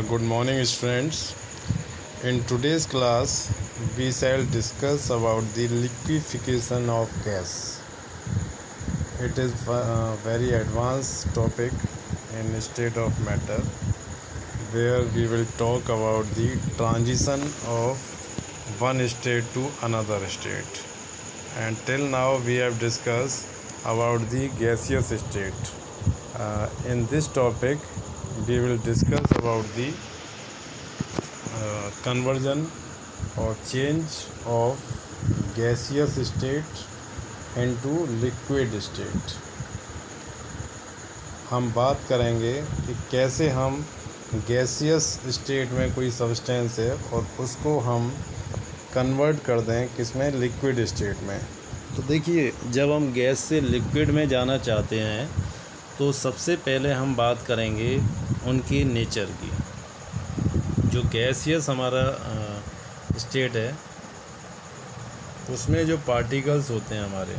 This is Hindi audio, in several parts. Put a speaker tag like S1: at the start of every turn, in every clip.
S1: Good morning, students. In today's class, we shall discuss about the liquefaction of gas. It is a very advanced topic in state of matter, where we will talk about the transition of one state to another state. And till now, we have discussed about the gaseous state. In this topic, we will discuss about the conversion or change of gaseous state into liquid state. हम बात करेंगे कि कैसे हम गैसियस स्टेट में कोई सब्सटेंस है और उसको हम कन्वर्ट कर दें किसमें, लिक्विड स्टेट में।
S2: तो देखिए, जब हम गैस से लिक्विड में जाना चाहते हैं तो सबसे पहले हम बात करेंगे उनकी नेचर की। जो गैसियस हमारा स्टेट है उसमें जो पार्टिकल्स होते हैं हमारे,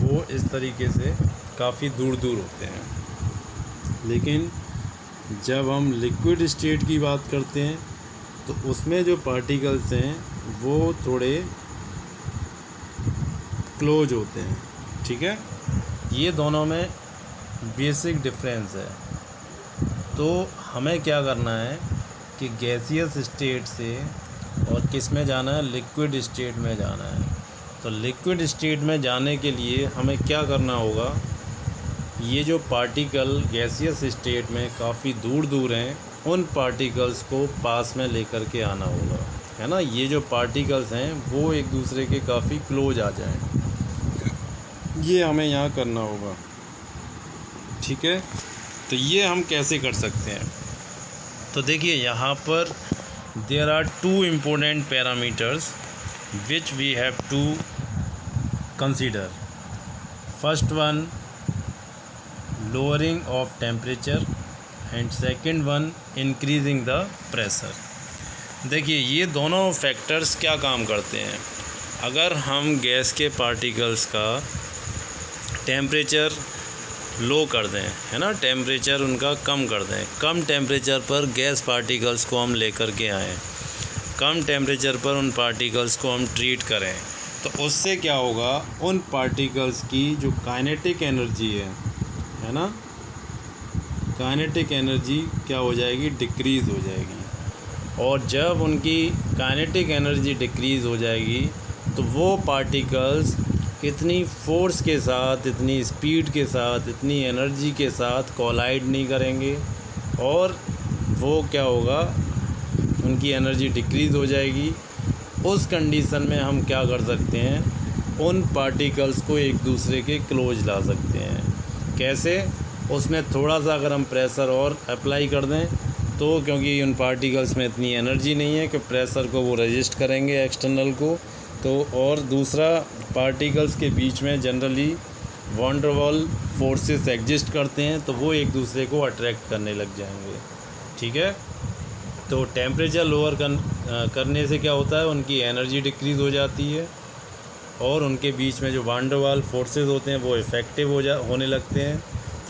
S2: वो इस तरीके से काफ़ी दूर दूर होते हैं। लेकिन जब हम लिक्विड स्टेट की बात करते हैं तो उसमें जो पार्टिकल्स हैं वो थोड़े क्लोज होते हैं। ठीक है, ये दोनों में बेसिक डिफरेंस है। तो हमें क्या करना है कि गैसियस स्टेट से और किस में जाना है, लिक्विड स्टेट में जाना है। तो लिक्विड स्टेट में जाने के लिए हमें क्या करना होगा, ये जो पार्टिकल गैसियस स्टेट में काफ़ी दूर दूर हैं, उन पार्टिकल्स को पास में लेकर के आना होगा, है ना। ये जो पार्टिकल्स हैं वो एक दूसरे के काफ़ी क्लोज आ जाएं, ये हमें यहाँ करना होगा। ठीक है, तो ये हम कैसे कर सकते हैं। तो देखिए, यहाँ पर there are two important parameters which we have to consider. First one, lowering of temperature and second one increasing the pressure। देखिए, ये दोनों फैक्टर्स क्या काम करते हैं। अगर हम गैस के पार्टिकल्स का टेम्परेचर लो कर दें, है ना, टेम्परेचर उनका कम कर दें, कम टेम्परेचर पर गैस पार्टिकल्स को हम लेकर के आएँ, कम टेम्परेचर पर उन पार्टिकल्स को हम ट्रीट करें, तो उससे क्या होगा, उन पार्टिकल्स की जो काइनेटिक एनर्जी है ना, काइनेटिक एनर्जी क्या हो जाएगी, डिक्रीज़ हो जाएगी। और जब उनकी काइनेटिक एनर्जी डिक्रीज़ हो जाएगी तो वो पार्टिकल्स इतनी फोर्स के साथ, इतनी स्पीड के साथ, इतनी एनर्जी के साथ कोलाइड नहीं करेंगे और वो क्या होगा, उनकी एनर्जी डिक्रीज़ हो जाएगी। उस कंडीशन में हम क्या कर सकते हैं, उन पार्टिकल्स को एक दूसरे के क्लोज ला सकते हैं। कैसे, उसमें थोड़ा सा अगर हम प्रेशर और अप्लाई कर दें तो, क्योंकि उन पार्टिकल्स में इतनी एनर्जी नहीं है कि प्रेशर को वो रेजिस्ट करेंगे एक्सटर्नल को, तो और दूसरा, पार्टिकल्स के बीच में जनरली वैन डर वाल फोर्सेस एग्जिस्ट करते हैं, तो वो एक दूसरे को अट्रैक्ट करने लग जाएंगे। ठीक है, तो टेम्परेचर लोअर करने से क्या होता है, उनकी एनर्जी डिक्रीज़ हो जाती है और उनके बीच में जो वैन डर वाल फोर्सेस होते हैं वो इफ़ेक्टिव होने लगते हैं।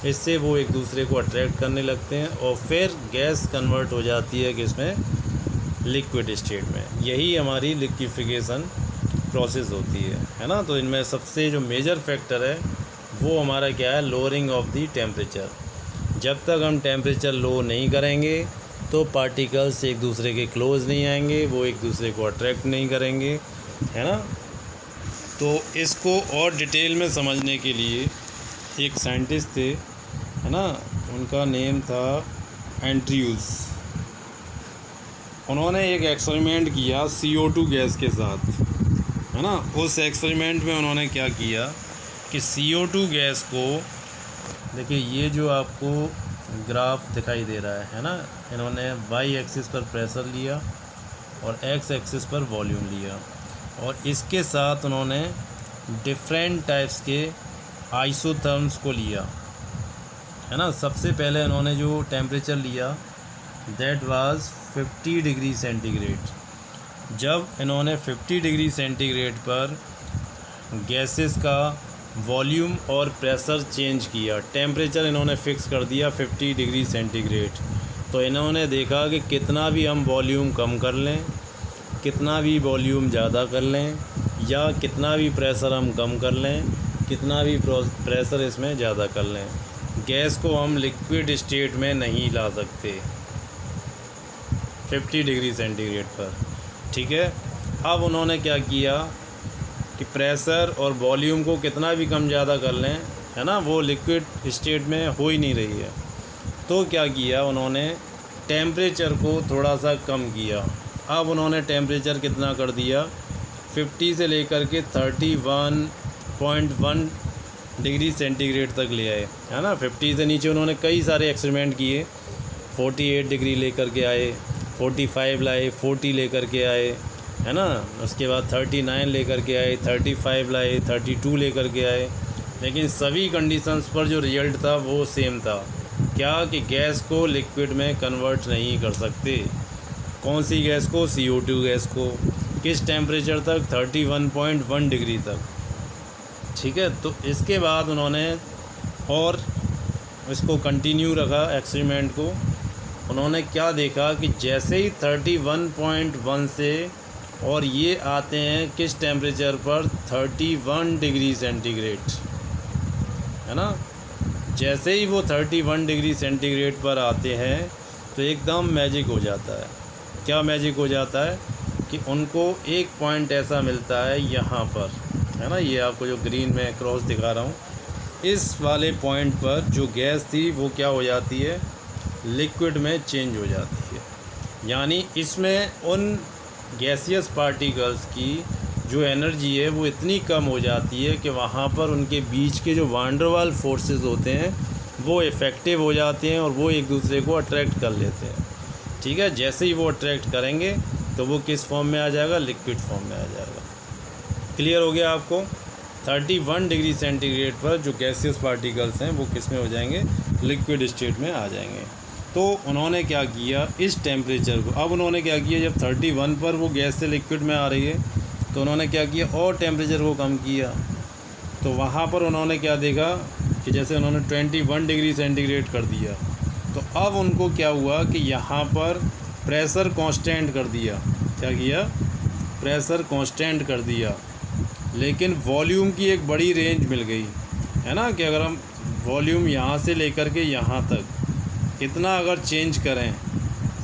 S2: इससे वो एक दूसरे को अट्रैक्ट करने लगते हैं और फिर गैस कन्वर्ट हो जाती है किसमें, लिक्विड स्टेट में। यही हमारी लिक्विफिकेशन प्रोसेस होती है ना। तो इनमें सबसे जो मेजर फैक्टर है वो हमारा क्या है, लोअरिंग ऑफ दी टेम्परेचर। जब तक हम टेम्परेचर लो नहीं करेंगे तो पार्टिकल्स एक दूसरे के क्लोज नहीं आएंगे, वो एक दूसरे को अट्रैक्ट नहीं करेंगे, है ना। तो इसको और डिटेल में समझने के लिए एक साइंटिस्ट थे, है ना, उनका नेम था एंड्रयूज़। उन्होंने एक एक्सपेरिमेंट किया CO2 गैस के साथ, है ना। उस एक्सपेरिमेंट में उन्होंने क्या किया कि CO2 गैस को, देखिए ये जो आपको ग्राफ दिखाई दे रहा है ना, इन्होंने वाई एक्सिस पर प्रेशर लिया और एक्स एक्सिस पर वॉल्यूम लिया और इसके साथ उन्होंने डिफरेंट टाइप्स के आइसोथर्म्स को लिया, है ना। सबसे पहले उन्होंने जो टेम्परेचर लिया दैट वाज 50 डिग्री सेंटीग्रेड। जब इन्होंने 50 डिग्री सेंटीग्रेड पर गैसेस का वॉल्यूम और प्रेशर चेंज किया, टेम्परेचर इन्होंने फ़िक्स कर दिया 50 डिग्री सेंटीग्रेड, तो इन्होंने देखा कि कितना भी हम वॉल्यूम कम कर लें, कितना भी वॉल्यूम ज़्यादा कर लें, या कितना भी प्रेशर हम कम कर लें, कितना भी प्रेशर इसमें ज़्यादा कर लें, गैस को हम लिक्विड स्टेट में नहीं ला सकते 50 डिग्री सेंटीग्रेड पर। ठीक है, अब उन्होंने क्या किया कि प्रेशर और वॉल्यूम को कितना भी कम ज़्यादा कर लें, है ना, वो लिक्विड स्टेट में हो ही नहीं रही है। तो क्या किया उन्होंने, टेम्परेचर को थोड़ा सा कम किया। अब उन्होंने टेम्परेचर कितना कर दिया, 50 से लेकर के 31.1 डिग्री सेंटीग्रेड तक ले आए, है ना। 50 से नीचे उन्होंने कई सारे एक्सपेरिमेंट किए, 48 डिग्री लेकर के आए, 45 लाए, 40 लेकर के आए, है ना। उसके बाद 39 लेकर के आए, 35 लाए, 32 लेकर के आए, लेकिन सभी कंडीशंस पर जो रिजल्ट था वो सेम था। क्या कि गैस को लिक्विड में कन्वर्ट नहीं कर सकते। कौन सी गैस को, CO2 गैस को। किस टेम्परेचर तक, 31.1 डिग्री तक। ठीक है, तो इसके बाद उन्होंने और इसको कंटिन्यू रखा एक्सपेरिमेंट को। उन्होंने क्या देखा कि जैसे ही 31.1 से और ये आते हैं किस टेम्परेचर पर, 31 डिग्री सेंटीग्रेड, है ना। जैसे ही वो 31 डिग्री सेंटीग्रेड पर आते हैं तो एकदम मैजिक हो जाता है। क्या मैजिक हो जाता है कि उनको एक पॉइंट ऐसा मिलता है यहाँ पर, है ना, ये आपको जो ग्रीन में क्रॉस दिखा रहा हूँ, इस वाले पॉइंट पर जो गैस थी वो क्या हो जाती है, लिक्विड में चेंज हो जाती है। यानी इसमें उन गैसियस पार्टिकल्स की जो एनर्जी है वो इतनी कम हो जाती है कि वहाँ पर उनके बीच के जो वांडरवाल फोर्सेस होते हैं वो इफ़ेक्टिव हो जाते हैं और वो एक दूसरे को अट्रैक्ट कर लेते हैं। ठीक है, जैसे ही वो अट्रैक्ट करेंगे तो वो किस फॉर्म में आ जाएगा, लिक्विड फॉर्म में आ जाएगा। क्लियर हो गया आपको। 31 डिग्री सेंटीग्रेड पर जो गैसियस पार्टिकल्स हैं वो किस में हो जाएंगे, लिक्विड स्टेट में आ जाएंगे। तो उन्होंने क्या किया, इस टेम्परेचर को, अब उन्होंने क्या किया, जब 31 पर वो गैस से लिक्विड में आ रही है तो उन्होंने क्या किया, और टेम्परेचर को कम किया। तो वहाँ पर उन्होंने क्या देखा कि जैसे उन्होंने 21 डिग्री सेंटीग्रेड कर दिया, तो अब उनको क्या हुआ कि यहाँ पर प्रेशर कांस्टेंट कर दिया। क्या किया, प्रेशर कांस्टेंट कर दिया, लेकिन वॉल्यूम की एक बड़ी रेंज मिल गई, है ना, कि अगर हम वॉल्यूम यहाँ से लेकर के यहाँ तक इतना अगर चेंज करें,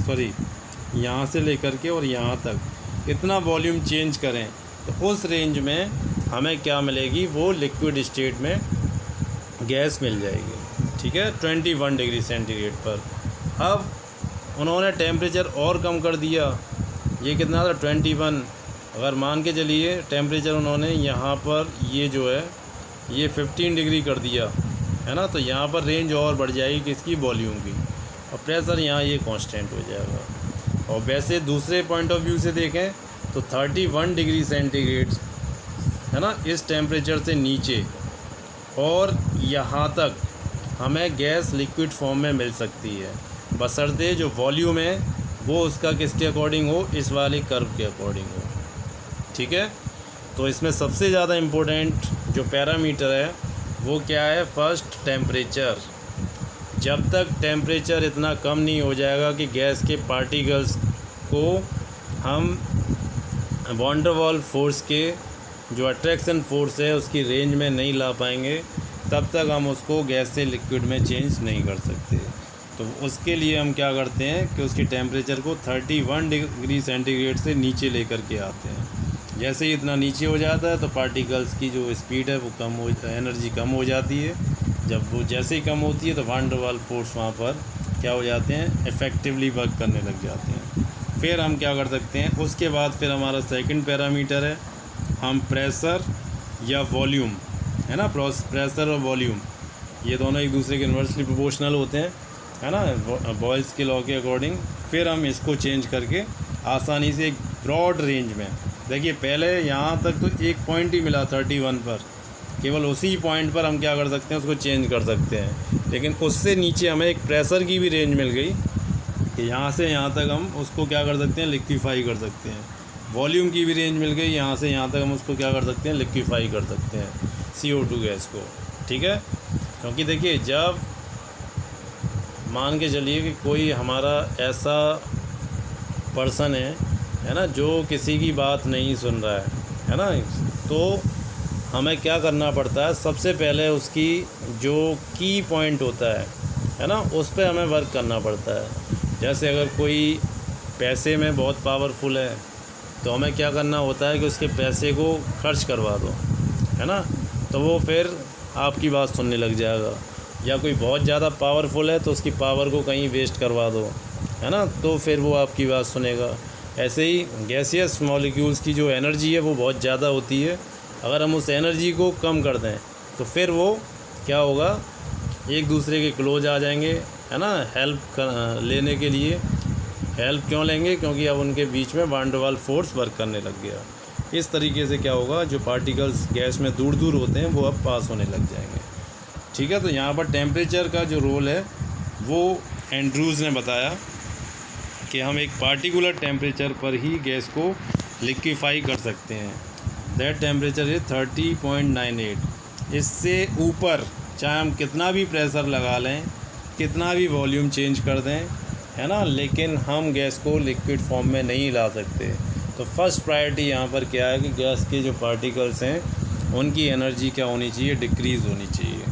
S2: सॉरी, यहाँ से लेकर के और यहाँ तक इतना वॉल्यूम चेंज करें तो उस रेंज में हमें क्या मिलेगी, वो लिक्विड स्टेट में गैस मिल जाएगी। ठीक है, 21 डिग्री सेंटीग्रेड पर। अब उन्होंने टेम्परेचर और कम कर दिया, ये कितना था, 21। अगर मान के चलिए टेम्परेचर उन्होंने यहाँ पर ये जो है ये 15 डिग्री कर दिया, है ना, तो यहाँ पर रेंज और बढ़ जाएगी किसकी, वॉल्यूम की, और प्रेशर यहाँ ये कांस्टेंट हो जाएगा। और वैसे दूसरे पॉइंट ऑफ व्यू से देखें तो 31 डिग्री सेंटीग्रेड, है ना, इस टेम्परेचर से नीचे और यहाँ तक हमें गैस लिक्विड फॉर्म में मिल सकती है, बशर्ते जो वॉल्यूम है वो उसका किसके अकॉर्डिंग हो, इस वाले कर्व के अकॉर्डिंग हो। ठीक है, तो इसमें सबसे ज़्यादा इम्पोर्टेंट जो पैरामीटर है वो क्या है, फर्स्ट टेम्परेचर। जब तक टेम्परेचर इतना कम नहीं हो जाएगा कि गैस के पार्टिकल्स को हम वॉन डर वाल फोर्स के जो अट्रैक्शन फोर्स है उसकी रेंज में नहीं ला पाएंगे, तब तक हम उसको गैस से लिक्विड में चेंज नहीं कर सकते। तो उसके लिए हम क्या करते हैं कि उसकी टेम्परेचर को 31 डिग्री सेंटीग्रेड से नीचे लेकर के आते हैं। जैसे ही इतना नीचे हो जाता है तो पार्टिकल्स की जो स्पीड है वो कम हो, एनर्जी कम हो जाती है। जब वो जैसे ही कम होती है तो वॉन डर वाल फोर्स वहाँ पर क्या हो जाते हैं, इफ़ेक्टिवली वर्क करने लग जाते हैं। फिर हम क्या कर सकते हैं, उसके बाद फिर हमारा सेकंड पैरामीटर है, हम प्रेशर या वॉल्यूम, है ना, प्रेशर और वॉल्यूम ये दोनों एक दूसरे के इन्वर्सली प्रोपोर्शनल होते हैं, है ना, बॉयल्स के लॉ के अकॉर्डिंग। फिर हम इसको चेंज करके आसानी से एक ब्रॉड रेंज में, देखिए पहले यहाँ तक तो एक पॉइंट ही मिला 31 पर, केवल उसी पॉइंट पर हम क्या कर सकते हैं, उसको चेंज कर सकते हैं। लेकिन उससे नीचे हमें एक प्रेशर की भी रेंज मिल गई कि यहाँ से यहाँ तक हम उसको क्या कर सकते हैं, लिक्विफाई कर सकते हैं। वॉल्यूम की भी रेंज मिल गई, यहाँ से यहाँ तक हम उसको क्या कर सकते हैं, लिक्विफाई कर सकते हैं CO2 गैस को। ठीक है, क्योंकि देखिए जब मान के चलिए कि कोई हमारा ऐसा पर्सन है ना, जो किसी की बात नहीं सुन रहा है ना, तो हमें क्या करना पड़ता है, सबसे पहले उसकी जो की पॉइंट होता है ना, उस पर हमें वर्क करना पड़ता है। जैसे अगर कोई पैसे में बहुत पावरफुल है तो हमें क्या करना होता है कि उसके पैसे को खर्च करवा दो, है ना, तो वो फिर आपकी बात सुनने लग जाएगा। या कोई बहुत ज़्यादा पावरफुल है तो उसकी पावर को कहीं वेस्ट करवा दो, है ना, तो फिर वो आपकी बात सुनेगा। ऐसे ही गैसियस मॉलिक्यूल्स की जो एनर्जी है वो बहुत ज़्यादा होती है। अगर हम उस एनर्जी को कम कर दें तो फिर वो क्या होगा, एक दूसरे के क्लोज आ जाएंगे, है ना, हेल्प लेने के लिए। हेल्प क्यों लेंगे, क्योंकि अब उनके बीच में वान डर वाल फोर्स वर्क करने लग गया। इस तरीके से क्या होगा, जो पार्टिकल्स गैस में दूर दूर होते हैं वो अब पास होने लग जाएंगे। ठीक है, तो यहाँ पर टेम्परेचर का जो रोल है वो एंड्रूज़ ने बताया कि हम एक पार्टिकुलर टेम्परेचर पर ही गैस को लिक्विफाई कर सकते हैं। That temperature is 30.98। इससे ऊपर चाहे हम कितना भी प्रेशर लगा लें, कितना भी वॉल्यूम चेंज कर दें, है ना, लेकिन हम गैस को लिक्विड फॉर्म में नहीं ला सकते। तो फर्स्ट प्रायोरिटी यहाँ पर क्या है कि गैस के जो पार्टिकल्स हैं उनकी एनर्जी क्या होनी चाहिए, डिक्रीज़ होनी चाहिए।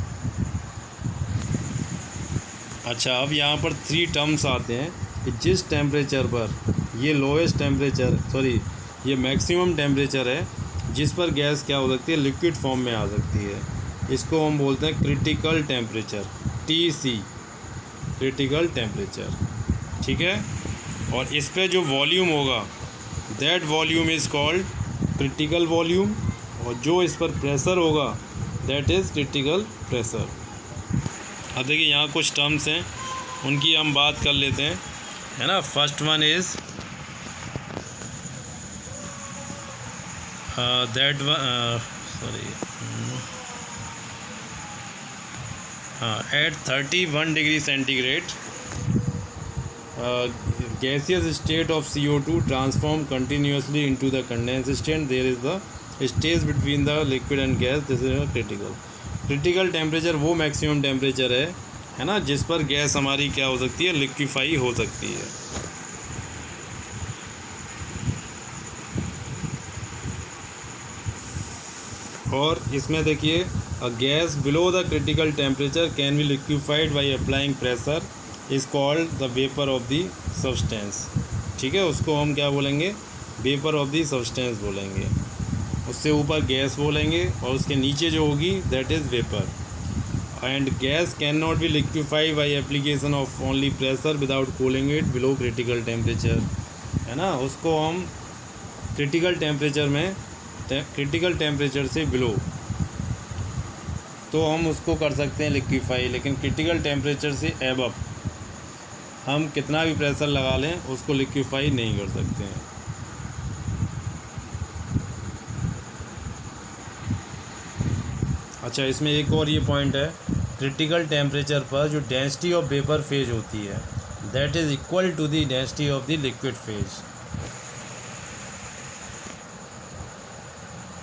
S2: अच्छा, अब यहाँ पर 3 टर्म्स आते हैं कि जिस टेम्परेचर पर ये लोएस्ट टेम्परेचर, सॉरी ये मैक्सिमम टेम्परेचर है जिस पर गैस क्या हो सकती है, लिक्विड फॉर्म में आ सकती है। इसको हम बोलते हैं critical temperature, TC, critical temperature. ठीक है, और इस पे जो वॉल्यूम होगा that volume is called critical volume, और जो इस पर प्रेशर होगा दैट इज़ क्रिटिकल प्रेशर। अब देखिए यहाँ कुछ टर्म्स हैं, उनकी हम बात कर लेते हैं, है ना। First one is that sorry at 31 degree centigrade gaseous state of CO2 transform continuously into the condensed state. There is the stage between the liquid and gas. This is critical temperature वो maximum temperature है ना, जिस पर गैस हमारी क्या हो सकती है, लिक्विफाई हो सकती है। और इसमें देखिए, a gas below the critical temperature can be liquefied by applying pressure is called the vapour of the substance. ठीक है, उसको हम क्या बोलेंगे, वेपर ऑफ द सब्सटेंस बोलेंगे। उससे ऊपर गैस बोलेंगे और उसके नीचे जो होगी that is vapour. And gas can not be liquefy by application of only pressure without cooling it below critical temperature, है ना। उसको हम क्रिटिकल टेम्परेचर में, क्रिटिकल टेम्परेचर से बिलो तो हम उसको कर सकते हैं लिक्विफाई, लेकिन क्रिटिकल टेम्परेचर से एबव हम कितना भी प्रेशर लगा लें उसको लिक्विफाई नहीं कर सकते हैं। अच्छा, इसमें एक और ये पॉइंट है, क्रिटिकल टेम्परेचर पर जो डेंसिटी ऑफ वेपर फेज होती है that is equal to the density of the liquid phase.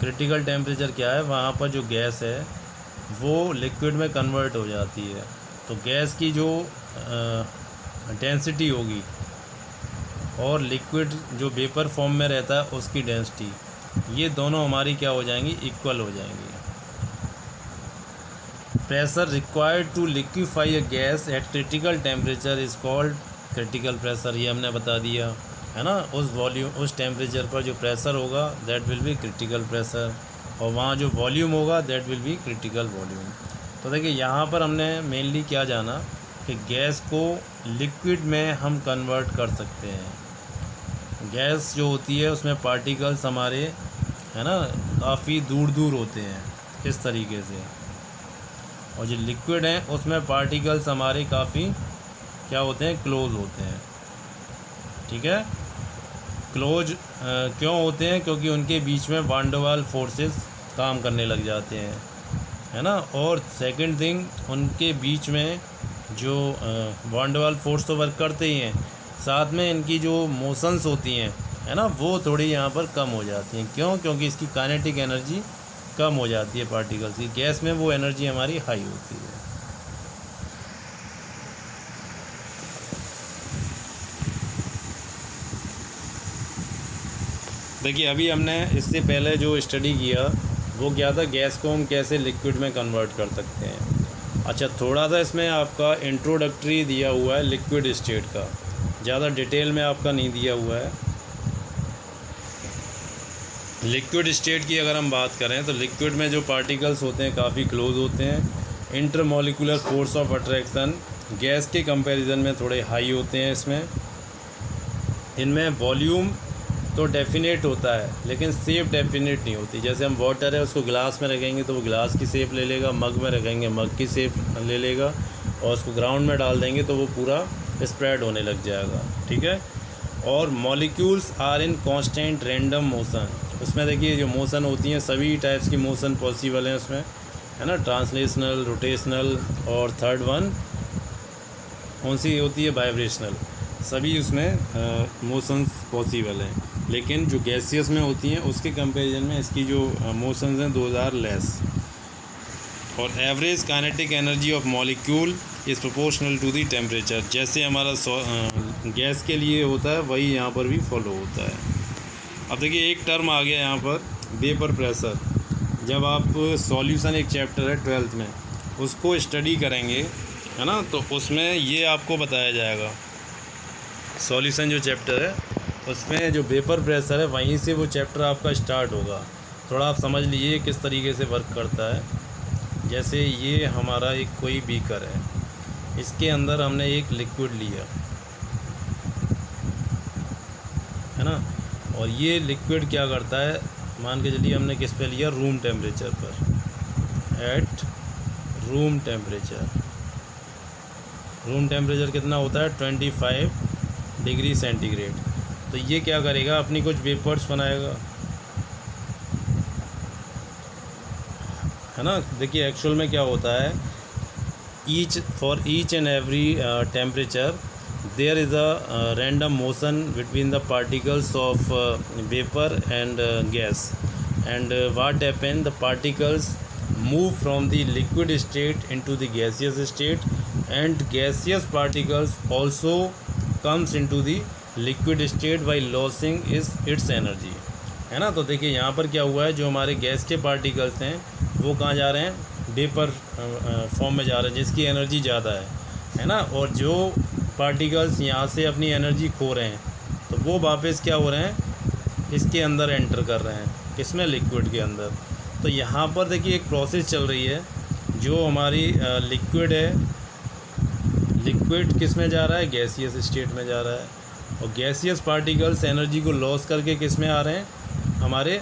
S2: Critical temperature क्या है, वहाँ पर जो गैस है वो लिक्विड में कन्वर्ट हो जाती है, तो गैस की जो डेंसिटी होगी और लिक्विड जो वेपर फॉर्म में रहता है उसकी डेंसिटी, ये दोनों हमारी क्या हो जाएंगी, इक्वल हो जाएंगी। Pressure required to liquefy a gas at critical temperature is called critical pressure. ये हमने बता दिया, है ना। उस वॉल्यूम, उस टेम्परेचर पर जो प्रेशर होगा that will B critical pressure, और वहाँ जो वॉल्यूम होगा that will B critical volume. तो देखिए यहाँ पर हमने मेनली क्या जाना कि गैस को लिक्विड में हम कन्वर्ट कर सकते हैं। गैस जो होती है उसमें पार्टिकल्स हमारे, है ना, काफ़ी दूर दूर होते हैं इस तरीके से, और जो लिक्विड हैं उसमें पार्टिकल्स हमारे काफ़ी क्या होते हैं, क्लोज होते हैं। ठीक है, क्लोज क्यों होते हैं, क्योंकि उनके बीच में वान डर वाल फोर्सेस काम करने लग जाते हैं, है ना। और सेकंड थिंग, उनके बीच में जो वान डर वाल फोर्स तो वर्क करते ही हैं, साथ में इनकी जो मोशंस होती हैं, है ना, वो थोड़ी यहाँ पर कम हो जाती हैं। क्यों, क्योंकि इसकी काइनेटिक एनर्जी कम हो जाती है पार्टिकल्स की, गैस में वो एनर्जी हमारी हाई होती है। देखिए अभी हमने इससे पहले जो स्टडी किया वो क्या था, गैस को हम कैसे लिक्विड में कन्वर्ट कर सकते हैं। अच्छा, थोड़ा सा इसमें आपका इंट्रोडक्टरी दिया हुआ है लिक्विड स्टेट का, ज़्यादा डिटेल में आपका नहीं दिया हुआ है। लिक्विड स्टेट की अगर हम बात करें तो लिक्विड में जो पार्टिकल्स होते हैं काफ़ी क्लोज होते हैं। Intermolecular force of attraction gas के कंपैरिजन में थोड़े हाई होते हैं। इनमें वॉल्यूम तो डेफिनेट होता है लेकिन शेप डेफिनेट नहीं होती। जैसे हम वाटर है उसको ग्लास में रखेंगे तो वो ग्लास की शेप ले लेगा, मग में रखेंगे मग की शेप ले लेगा, और उसको ग्राउंड में डाल देंगे तो वो पूरा स्प्रेड होने लग जाएगा, ठीक है। और molecules are in constant random motion, उसमें देखिए जो मोशन होती हैं सभी टाइप्स की मोशन पॉसिबल हैं उसमें, है ना, ट्रांसलेशनल, रोटेशनल, और थर्ड वन कौन सी होती है, वाइब्रेशनल, सभी उसमें मोशंस पॉसिबल हैं। लेकिन जो गैसियस में होती हैं उसके कंपैरिजन में इसकी जो मोशंस हैं 2000 लेस। और average kinetic energy of molecule is proportional to the temperature, जैसे हमारा गैस के लिए होता है वही यहाँ पर भी फॉलो होता है। अब देखिए एक टर्म आ गया यहाँ पर, वेपर प्रेशर। जब आप सॉल्यूशन एक चैप्टर है 12th में उसको स्टडी करेंगे, है ना, तो उसमें ये आपको बताया जाएगा। सॉल्यूशन जो चैप्टर है उसमें जो वेपर प्रेशर है वहीं से वो चैप्टर आपका स्टार्ट होगा। थोड़ा आप समझ लीजिए किस तरीके से वर्क करता है। जैसे ये हमारा एक कोई बीकर है, इसके अंदर हमने एक लिक्विड लिया, है ना, और ये लिक्विड क्या करता है, मान के चलिए हमने किस पे लिया, रूम टेम्परेचर पर, at room temperature. Room temperature कितना होता है, 25 डिग्री सेंटीग्रेड। तो ये क्या करेगा, अपनी कुछ वेपर्स बनाएगा, है ना। देखिए एक्चुअल में क्या होता है, for each and every temperature there is a random motion between the particles of vapor and gas, and what happen, the particles move from the liquid state into the gaseous state, and gaseous particles also comes into the liquid state by losing its energy, है ना। तो देखिए यहाँ पर क्या हुआ है, जो हमारे गैस के पार्टिकल्स हैं वो कहाँ जा रहे हैं, वेपर फॉर्म में जा रहे हैं जिसकी एनर्जी ज़्यादा है ना, और जो पार्टिकल्स यहाँ से अपनी एनर्जी खो रहे हैं तो वो वापस क्या हो रहे हैं, इसके अंदर एंटर कर रहे हैं, किसमें, लिक्विड के अंदर। तो यहाँ पर देखिए एक प्रोसेस चल रही है, जो हमारी लिक्विड है, लिक्विड किस में जा रहा है, गैसियस स्टेट में जा रहा है, और गैसियस पार्टिकल्स एनर्जी को लॉस करके किस में आ रहे हैं, हमारे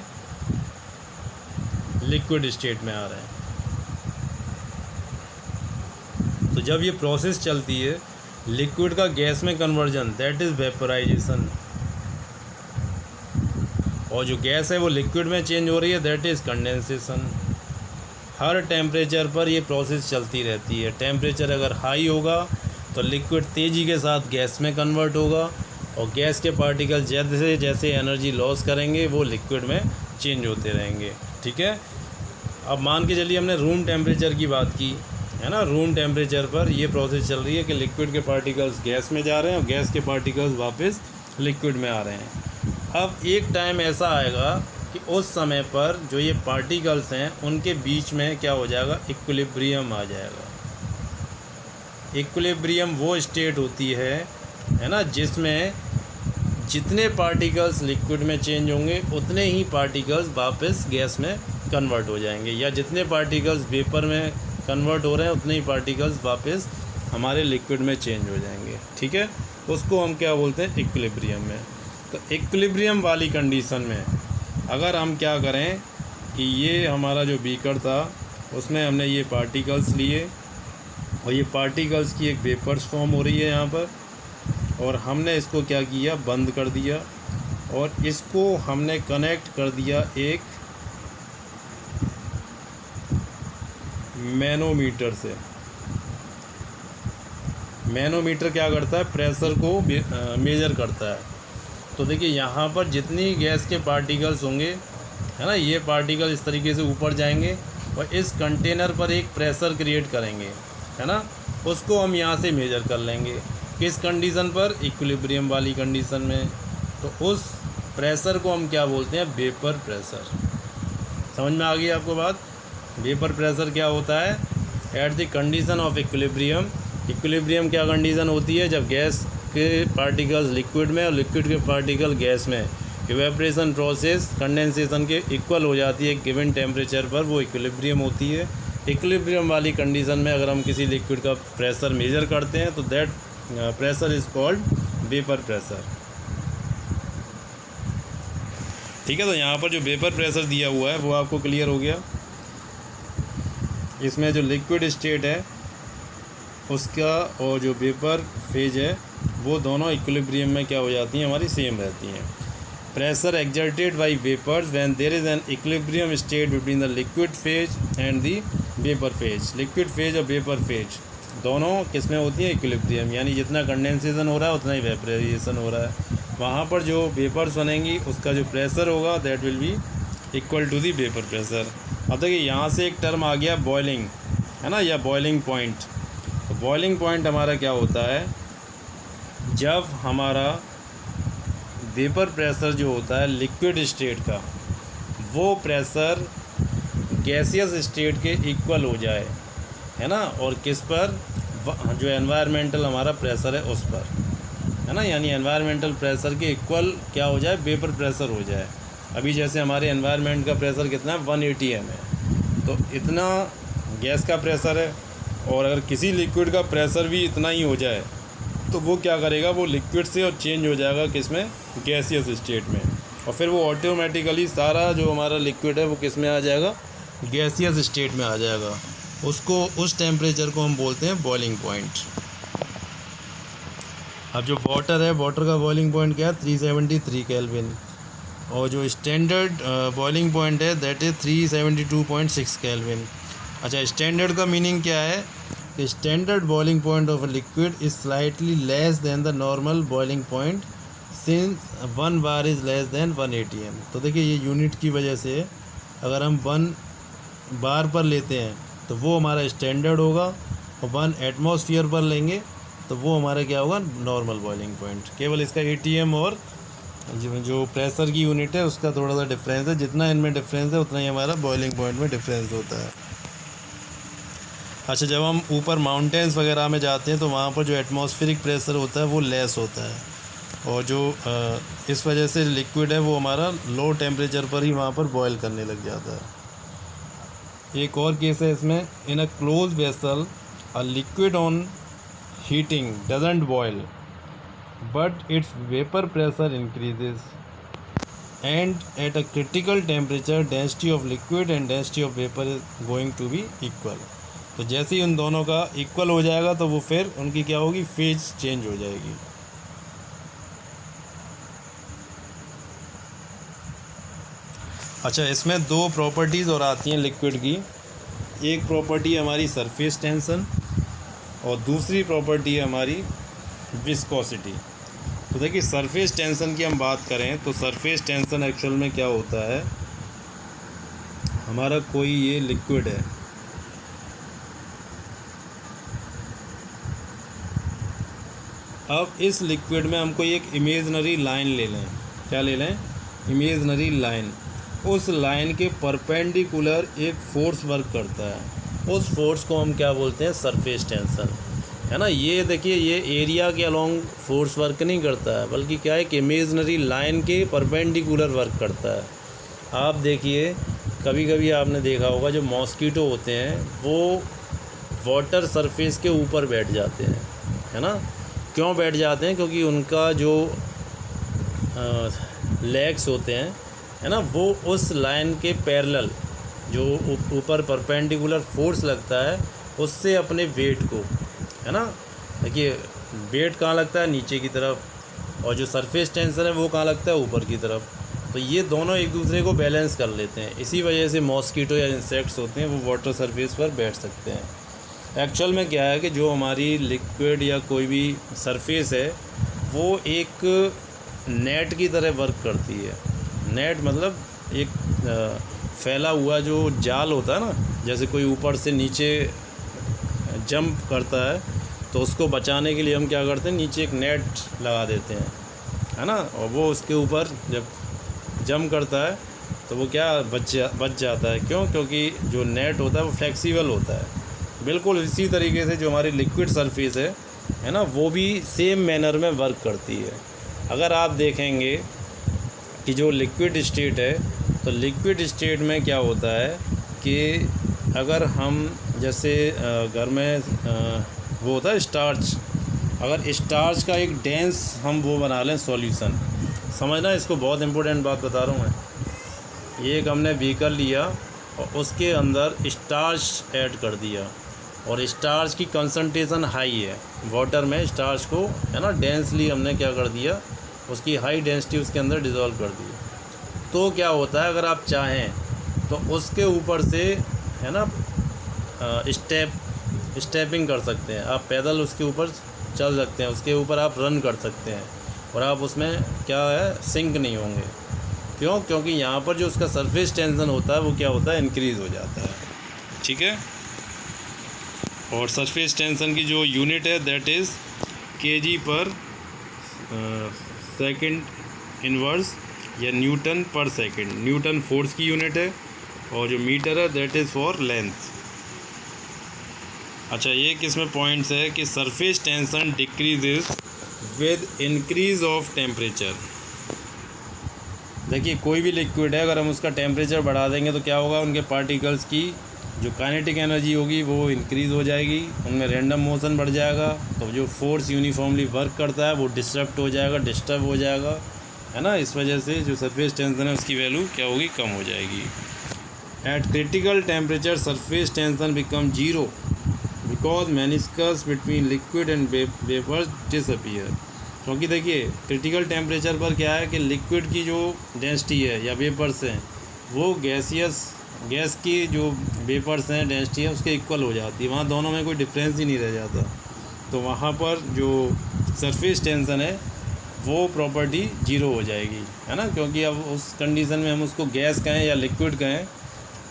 S2: लिक्विड स्टेट में आ रहे हैं। तो जब ये प्रोसेस चलती है लिक्विड का गैस में कन्वर्जन, दैट इज़ वेपराइजेशन, और जो गैस है वो लिक्विड में चेंज हो रही है, that is condensation. Her temperature पर ये प्रोसेस चलती रहती है। टेम्परेचर अगर हाई होगा तो लिक्विड तेज़ी के साथ गैस में कन्वर्ट होगा, और गैस के पार्टिकल जैसे जैसे एनर्जी लॉस करेंगे वो लिक्विड में चेंज होते रहेंगे, ठीक है। अब मान के चलिए हमने रूम टेम्परेचर की बात की, है ना। रूम टेम्परेचर पर ये प्रोसेस चल रही है कि लिक्विड के पार्टिकल्स गैस में जा रहे हैं और गैस के पार्टिकल्स वापस लिक्विड में आ रहे हैं। अब एक टाइम ऐसा आएगा कि उस समय पर जो ये पार्टिकल्स हैं उनके बीच में क्या हो जाएगा, इक्विलिब्रियम आ जाएगा। इक्विलिब्रियम वो स्टेट होती है ना, जिसमें जितने पार्टिकल्स लिक्विड में चेंज होंगे उतने ही पार्टिकल्स वापस गैस में कन्वर्ट हो जाएंगे, या जितने पार्टिकल्स वेपर में कन्वर्ट हो रहे हैं उतने ही पार्टिकल्स वापस हमारे लिक्विड में चेंज हो जाएंगे, ठीक है। उसको हम क्या बोलते हैं, इक्विलिब्रियम में। तो इक्विलिब्रियम वाली कंडीशन में अगर हम क्या करें कि ये हमारा जो बीकर था उसमें हमने ये पार्टिकल्स लिए, और ये पार्टिकल्स की एक वेपर्स फॉर्म हो रही है यहाँ पर, और हमने इसको क्या किया, बंद कर दिया, और इसको हमने कनेक्ट कर दिया एक मैनोमीटर से। मैनोमीटर क्या करता है, प्रेशर को मेज़र करता है। तो देखिए यहाँ पर जितनी गैस के पार्टिकल्स होंगे, है ना, ये पार्टिकल इस तरीके से ऊपर जाएंगे और इस कंटेनर पर एक प्रेशर क्रिएट करेंगे, है ना। उसको हम यहाँ से मेज़र कर लेंगे, किस कंडीशन पर, इक्विलिब्रियम वाली कंडीशन में। तो उस प्रेशर को हम क्या बोलते हैं? Vapour pressure. समझ में आ गई आपको बात? वेपर प्रेशर क्या होता है? At the condition of equilibrium. Equilibrium क्या कंडीशन होती है? जब गैस के पार्टिकल्स लिक्विड में और लिक्विड के पार्टिकल गैस में इवेपोरेशन प्रोसेस कंडेंसेशन के इक्वल हो जाती है गिवन टेम्परेचर पर, वो इक्विलिब्रियम होती है। इक्विलिब्रियम वाली कंडीशन में अगर हम किसी लिक्विड का प्रेशर मेजर करते हैं तो that pressure is called vapour pressure. ठीक है, तो यहाँ पर जो वेपर प्रेशर दिया हुआ है वो आपको क्लियर हो गया। इसमें जो लिक्विड स्टेट है उसका और जो वेपर फेज है वो दोनों इक्विलिब्रियम में क्या हो जाती हैं? हमारी सेम रहती हैं। Pressure exerted by vapours when there is an equilibrium state between the liquid phase and the vapour phase. Liquid phase और वेपर फेज दोनों किस में होती हैं? इक्विलिब्रियम, यानी जितना कंडेंसेशन हो रहा है उतना ही वेपराइजेशन हो रहा है। वहाँ पर जो वेपर्स बनेंगी उसका जो प्रेशर होगा that will be equal to the vapour pressure. अब देखिए यहाँ से एक टर्म आ गया बॉइलिंग, है ना, या बॉइलिंग पॉइंट। तो बॉइलिंग पॉइंट हमारा क्या होता है? जब हमारा वेपर प्रेशर जो होता है लिक्विड स्टेट का, वो प्रेशर गैसियस स्टेट के इक्वल हो जाए, है ना, और किस पर? जो एनवायरमेंटल हमारा प्रेशर है उस पर, है ना, यानी एनवायरमेंटल प्रेशर के इक्वल क्या हो जाए? वेपर प्रेशर हो जाए। अभी जैसे हमारे एनवायरनमेंट का प्रेशर कितना है? 180 m है, तो इतना गैस का प्रेशर है, और अगर किसी लिक्विड का प्रेशर भी इतना ही हो जाए तो वो क्या करेगा? वो लिक्विड से और चेंज हो जाएगा किस में? गैसियस स्टेट में, और फिर वो ऑटोमेटिकली सारा जो हमारा लिक्विड है वो किस में आ जाएगा? गैसियस स्टेट में आ जाएगा। उसको, उस टेम्परेचर को हम बोलते हैं बॉइलिंग पॉइंट। अब जो वाटर है, वाटर का बॉइलिंग पॉइंट क्या है? 373 केल्विन, और जो स्टैंडर्ड बॉइलिंग पॉइंट है दैट इज़ 372.6 केल्विन। अच्छा, स्टैंडर्ड का मीनिंग क्या है? कि standard boiling point of a liquid is slightly less than the normal boiling point since 1 bar is less than 180 m। तो देखिए ये यूनिट की वजह से अगर हम 1 bar पर लेते हैं तो वो हमारा स्टैंडर्ड होगा, और 1 एटमॉस्फेयर पर लेंगे तो वो हमारा क्या होगा? Normal boiling point. केवल इसका ATM और जो प्रेशर की यूनिट है उसका थोड़ा सा डिफरेंस है। जितना इनमें डिफरेंस है उतना ही हमारा बॉइलिंग पॉइंट में डिफरेंस होता है। अच्छा, जब हम ऊपर माउंटेन्स वगैरह में जाते हैं तो वहाँ पर जो एटमॉस्फेरिक प्रेशर होता है वो लेस होता है, और जो इस वजह से लिक्विड है वो हमारा लो टेम्परेचर पर ही वहाँ पर बॉयल करने लग जाता है। एक और केस है इसमें, in a close vessel a liquid on heating doesn't boil but its vapour pressure increases and at a critical temperature density of liquid and density of vapour is going to be equal. तो जैसे ही उन दोनों का इक्वल हो जाएगा तो वो फिर उनकी क्या होगी? फेज चेंज हो जाएगी। अच्छा, इसमें दो प्रॉपर्टीज़ और आती हैं लिक्विड की। एक प्रॉपर्टी है हमारी सरफेस टेंशन, और दूसरी प्रॉपर्टी है हमारी विस्कोसिटी। तो देखिए सरफेस टेंशन की हम बात करें तो सरफेस टेंशन एक्चुअल में क्या होता है? हमारा कोई ये लिक्विड है, अब इस लिक्विड में हम कोई एक इमेजनरी लाइन ले लें। क्या ले लें? Imaginary line. उस लाइन के परपेंडिकुलर एक फोर्स वर्क करता है, उस फोर्स को हम क्या बोलते हैं? सरफेस टेंशन, है ना। ये देखिए ये एरिया के अलोंग फोर्स वर्क नहीं करता है, बल्कि क्या है कि इमेजनरी लाइन के परपेंडिकुलर वर्क करता है। आप देखिए कभी कभी आपने देखा होगा जो मॉस्कीटो होते हैं वो वाटर सरफेस के ऊपर बैठ जाते हैं, है ना। क्यों बैठ जाते हैं? क्योंकि उनका जो लेग्स होते हैं, है ना, वो उस लाइन के पैरेलल जो ऊपर परपेंडिकुलर फोर्स लगता है उससे अपने वेट को, है ना, देखिए वेट कहाँ लगता है? नीचे की तरफ, और जो सरफेस टेंशन है वो कहाँ लगता है? ऊपर की तरफ। तो ये दोनों एक दूसरे को बैलेंस कर लेते हैं। इसी वजह से मॉस्कीटो या इंसेक्ट्स होते हैं वो वाटर सरफेस पर बैठ सकते हैं। एक्चुअल में क्या है कि जो हमारी लिक्विड या कोई भी सरफेस है वो एक नेट की तरह वर्क करती है। नेट मतलब एक फैला हुआ जो जाल होता है ना, जैसे कोई ऊपर से नीचे जंप करता है तो उसको बचाने के लिए हम क्या करते हैं? नीचे एक नेट लगा देते हैं, है ना, और वो उसके ऊपर जब जम करता है तो वो क्या बच जाता है। क्यों? क्योंकि जो नेट होता है वो फ्लेक्सिबल होता है। बिल्कुल इसी तरीके से जो हमारी लिक्विड सरफेस है ना, वो भी सेम मैनर में वर्क करती है। अगर आप देखेंगे कि जो लिक्विड स्टेट है, तो लिक्विड स्टेट में क्या होता है कि अगर हम जैसे घर में वो होता है स्टार्च, अगर स्टार्च का एक डेंस हम वो बना लें सॉल्यूशन, समझना इसको, बहुत इंपॉर्टेंट बात बता रहा हूँ मैं। ये एक हमने बीकर लिया और उसके अंदर स्टार्च ऐड कर दिया और स्टार्च की कंसंट्रेशन हाई है वाटर में, स्टार्च को है ना डेंसली हमने क्या कर दिया, उसकी हाई डेंसिटी उसके अंदर डिज़ोल्व कर दी। तो क्या होता है, अगर आप चाहें तो उसके ऊपर से है ना स्टेपिंग कर सकते हैं आप, पैदल उसके ऊपर चल सकते हैं, उसके ऊपर आप रन कर सकते हैं और आप उसमें क्या है सिंक नहीं होंगे। क्यों? क्योंकि यहाँ पर जो उसका सरफेस टेंशन होता है वो क्या होता है, इंक्रीज़ हो जाता है। ठीक है, और सरफेस टेंशन की जो यूनिट है दैट इज़ kg पर सेकंड इनवर्स या न्यूटन पर सेकंड। न्यूटन फोर्स की यूनिट है और जो मीटर है दैट इज़ फॉर लेंथ। अच्छा, ये किसमें पॉइंट्स है कि surface tension decreases with increase of temperature. देखिए कोई भी लिक्विड है, अगर हम उसका टेम्परेचर बढ़ा देंगे तो क्या होगा, उनके पार्टिकल्स की जो काइनेटिक एनर्जी होगी वो इंक्रीज़ हो जाएगी, उनमें रैंडम मोशन बढ़ जाएगा, तो जो फोर्स यूनिफॉर्मली वर्क करता है वो डिस्टर्ब हो जाएगा, है ना। इस वजह से जो सरफेस टेंशन है उसकी वैल्यू क्या होगी, कम हो जाएगी। At critical temperature surface tension become zero because meniscus between liquid and vapours disappear. क्योंकि देखिए क्रिटिकल टेम्परेचर पर क्या है कि लिक्विड की जो डेंसिटी है या वेपर्स हैं वो गैस की जो वेपर्स हैं डेंसिटी है उसके इक्वल हो जाती है, वहाँ दोनों में कोई डिफरेंस ही नहीं रह जाता। तो वहाँ पर जो सरफेस टेंशन है वो प्रॉपर्टी जीरो हो जाएगी, है ना। क्योंकि अब उस कंडीशन में हम उसको गैस कहें या लिक्विड कहें,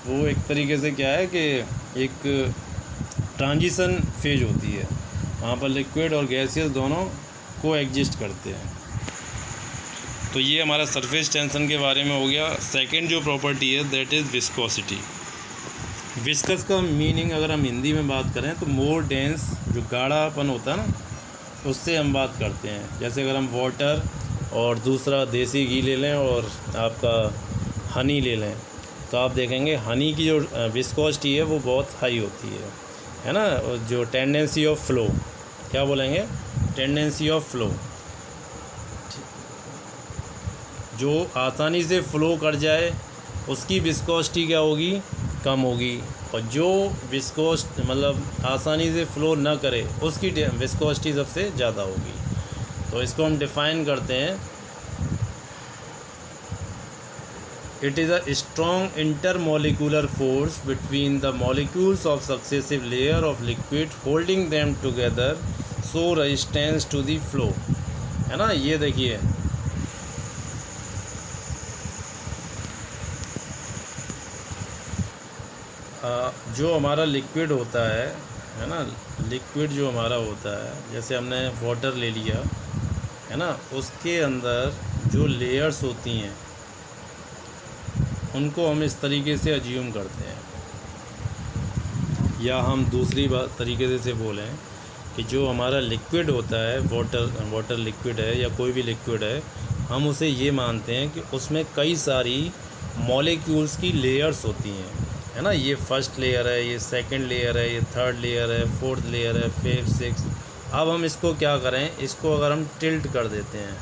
S2: वो एक तरीके से क्या है कि एक ट्रांजिशन फेज होती है, वहाँ पर लिक्विड और गैसियस दोनों को एग्जिस्ट करते हैं। तो ये हमारा सरफेस टेंशन के बारे में हो गया। सेकंड जो प्रॉपर्टी है दैट इज़ विस्कोसिटी। विस्कस का मीनिंग अगर हम हिंदी में बात करें तो मोर डेंस, जो गाढ़ापन होता है ना, उससे हम बात करते हैं। जैसे अगर हम वाटर और दूसरा देसी घी ले लें और आपका हनी ले लें, तो आप देखेंगे हनी की जो विस्कोसिटी है वो बहुत हाई होती है ना। जो टेंडेंसी ऑफ फ्लो, क्या बोलेंगे, टेंडेंसी ऑफ फ्लो, जो आसानी से फ़्लो कर जाए उसकी विस्कोसिटी क्या होगी, कम होगी, और जो मतलब आसानी से फ़्लो ना करे उसकी विस्कोसिटी सबसे ज़्यादा होगी। तो इसको हम डिफ़ाइन करते हैं, it is a strong intermolecular force between the molecules of successive layer of liquid holding them together so resistance to the flow, है ना। ये देखिए जो हमारा लिक्विड होता है ना, लिक्विड जो हमारा होता है, जैसे हमने वाटर ले लिया है ना, उसके अंदर जो लेयर्स होती हैं उनको हम इस तरीके से अज्यूम करते हैं, या हम दूसरी बात तरीके से बोलें कि जो हमारा लिक्विड होता है, वाटर लिक्विड है या कोई भी लिक्विड है, हम उसे ये मानते हैं कि उसमें कई सारी मॉलिक्यूल्स की लेयर्स होती हैं, है ना। ये फर्स्ट लेयर है, ये सेकंड लेयर है, ये थर्ड लेयर है, फोर्थ लेयर है, फिफ्थ, सिक्स। अब हम इसको क्या करें, इसको अगर हम टिल्ट कर देते हैं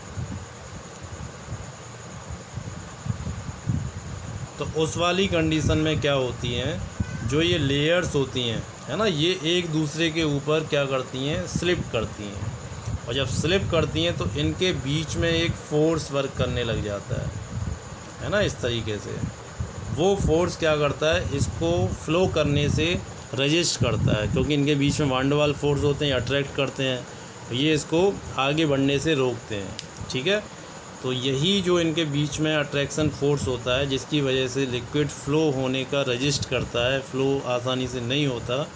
S2: तो उस वाली कंडीशन में क्या होती हैं, जो ये लेयर्स होती हैं, है ना, ये एक दूसरे के ऊपर क्या करती हैं, स्लिप करती हैं, और जब स्लिप करती हैं तो इनके बीच में एक फोर्स वर्क करने लग जाता है ना। इस तरीके से वो फोर्स क्या करता है, इसको फ़्लो करने से रजिस्ट करता है, क्योंकि इनके बीच में वान डर वाल फोर्स होते हैं, अट्रैक्ट करते हैं, ये इसको आगे बढ़ने से रोकते हैं। ठीक है, तो यही जो इनके बीच में अट्रैक्शन फोर्स होता है, जिसकी वजह से लिक्विड फ़्लो होने का रजिस्ट करता है, फ़्लो आसानी से नहीं होता,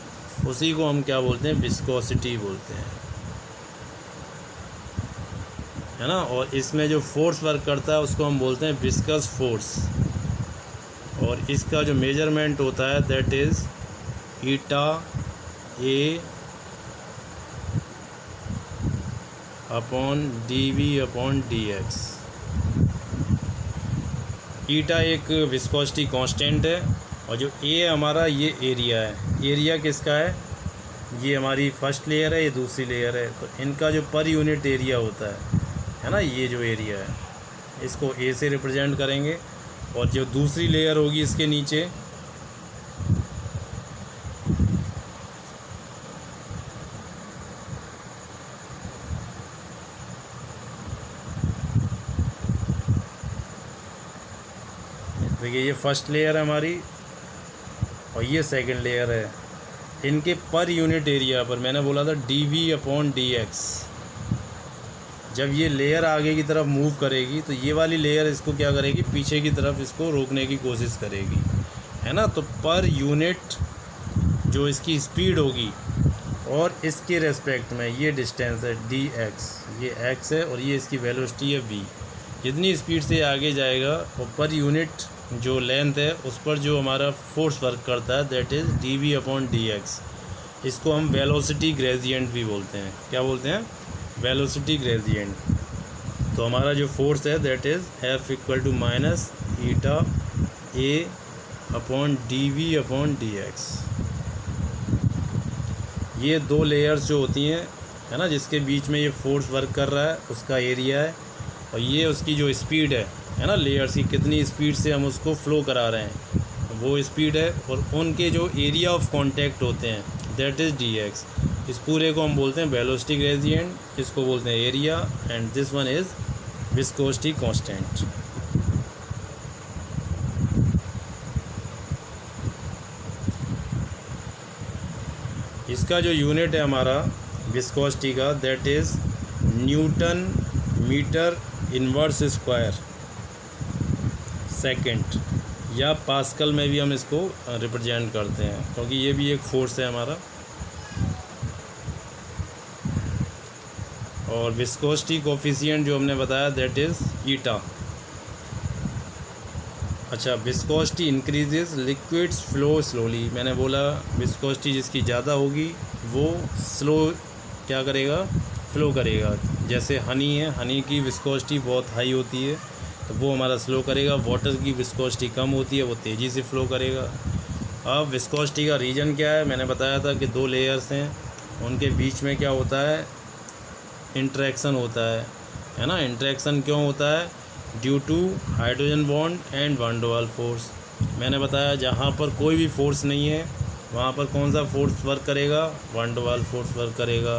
S2: उसी को हम क्या बोलते हैं, विस्कोसिटी बोलते हैं, है ना। और इसमें जो फोर्स वर्क करता है उसको हम बोलते हैं विस्कस फोर्स, और इसका जो मेजरमेंट होता है that is eta A upon D V upon D X. ईटा एक विस्कोसिटी कांस्टेंट है, और जो ए है हमारा ये एरिया है। एरिया किसका है? ये हमारी फर्स्ट लेयर है, ये दूसरी लेयर है, तो इनका जो पर यूनिट एरिया होता है ना, ये जो एरिया है इसको ए से रिप्रेजेंट करेंगे। और जो दूसरी लेयर होगी इसके नीचे, देखिए ये फर्स्ट लेयर है हमारी और ये सेकंड लेयर है। इनके पर यूनिट एरिया पर मैंने बोला था D V upon D X. जब ये लेयर आगे की तरफ मूव करेगी तो ये वाली लेयर इसको क्या करेगी, पीछे की तरफ इसको रोकने की कोशिश करेगी, है ना। तो पर यूनिट जो इसकी स्पीड होगी और इसके रेस्पेक्ट में ये डिस्टेंस है डी एक्स, ये एक्स है और ये इसकी वेलोसिटी है वी। जितनी स्पीड से आगे जाएगा और पर यूनिट जो लेंथ है उस पर जो हमारा फोर्स वर्क करता है that is D V upon D X. इसको हम वेलोसिटी ग्रेडियंट भी बोलते हैं। क्या बोलते हैं? Velocity gradient. तो हमारा जो फोर्स है that is F equal to minus eta A upon D V upon D X. ये दो लेयर्स जो होती हैं, है ना, जिसके बीच में ये फोर्स वर्क कर रहा है उसका एरिया है, और ये उसकी जो स्पीड है ना, लेयर्स की कितनी स्पीड से हम उसको फ्लो करा रहे हैं वो स्पीड है, और उनके जो एरिया ऑफ कांटेक्ट होते हैं दैट इज़ डी एक्स। इस पूरे को हम बोलते हैं वेलोसिटी ग्रेडियंट, इसको बोलते हैं area, and this one is viscosity constant. इसका जो यूनिट है हमारा विस्कोसिटी का that is newton metre inverse square second, या पास्कल में भी हम इसको रिप्रेजेंट करते हैं, क्योंकि ये भी एक फोर्स है हमारा। और विस्कोसिटी कोफिशिएंट जो हमने बताया दैट इज़ ईटा। अच्छा, viscosity increases liquids flow slowly. मैंने बोला विस्कोसिटी जिसकी ज़्यादा होगी वो स्लो क्या करेगा, फ्लो करेगा। जैसे हनी है, हनी की विस्कोसिटी बहुत हाई होती है तो वो हमारा स्लो करेगा। वाटर की विस्कोसिटी कम होती है, वो तेज़ी से फ्लो करेगा। अब विस्कोसिटी का रीजन क्या है? मैंने बताया था कि दो लेयर्स हैं, उनके बीच में क्या होता है, इंटरेक्शन होता है ना। इंटरेक्शन क्यों होता है? Due to hydrogen bond and van der Waals force. मैंने बताया जहाँ पर कोई भी फोर्स नहीं है वहाँ पर कौन सा फोर्स वर्क करेगा? Van der Waals force work करेगा।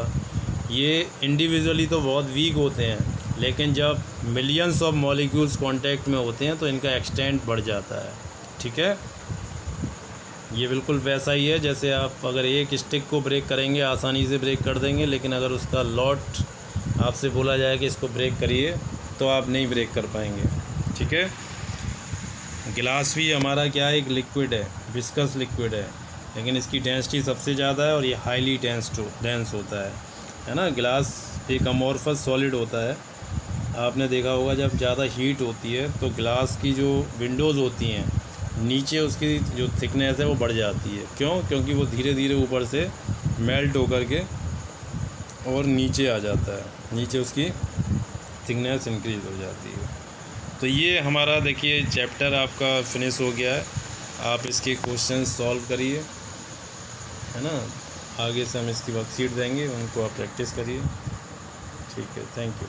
S2: ये इंडिविजुअली तो बहुत वीक होते हैं, लेकिन जब मिलियंस ऑफ मॉलिक्यूल्स कांटेक्ट में होते हैं तो इनका एक्सटेंट बढ़ जाता है। ठीक है, ये बिल्कुल वैसा ही है जैसे आप अगर एक स्टिक को ब्रेक करेंगे आसानी से ब्रेक कर देंगे, लेकिन अगर उसका लॉट आपसे बोला जाए कि इसको ब्रेक करिए तो आप नहीं ब्रेक कर पाएंगे। ठीक है, गिलास भी हमारा क्या है, एक लिक्विड है, विस्कस लिक्विड है, लेकिन इसकी डेंसिटी सबसे ज़्यादा है और ये हाईली डेंस होता है ना। गिलास एक अमॉर्फस सॉलिड होता है। आपने देखा होगा जब ज़्यादा हीट होती है तो ग्लास की जो विंडोज़ होती हैं नीचे उसकी जो थिकनेस है वो बढ़ जाती है। क्यों? क्योंकि वो धीरे धीरे ऊपर से मेल्ट होकर के और नीचे आ जाता है, नीचे उसकी थिकनेस इंक्रीज़ हो जाती है। तो ये हमारा देखिए चैप्टर आपका फिनिश हो गया है। आप इसके क्वेश्चन सॉल्व करिए, है ना। आगे से हम इसकी वर्कशीट देंगे, उनको आप प्रैक्टिस करिए। ठीक है, थैंक यू।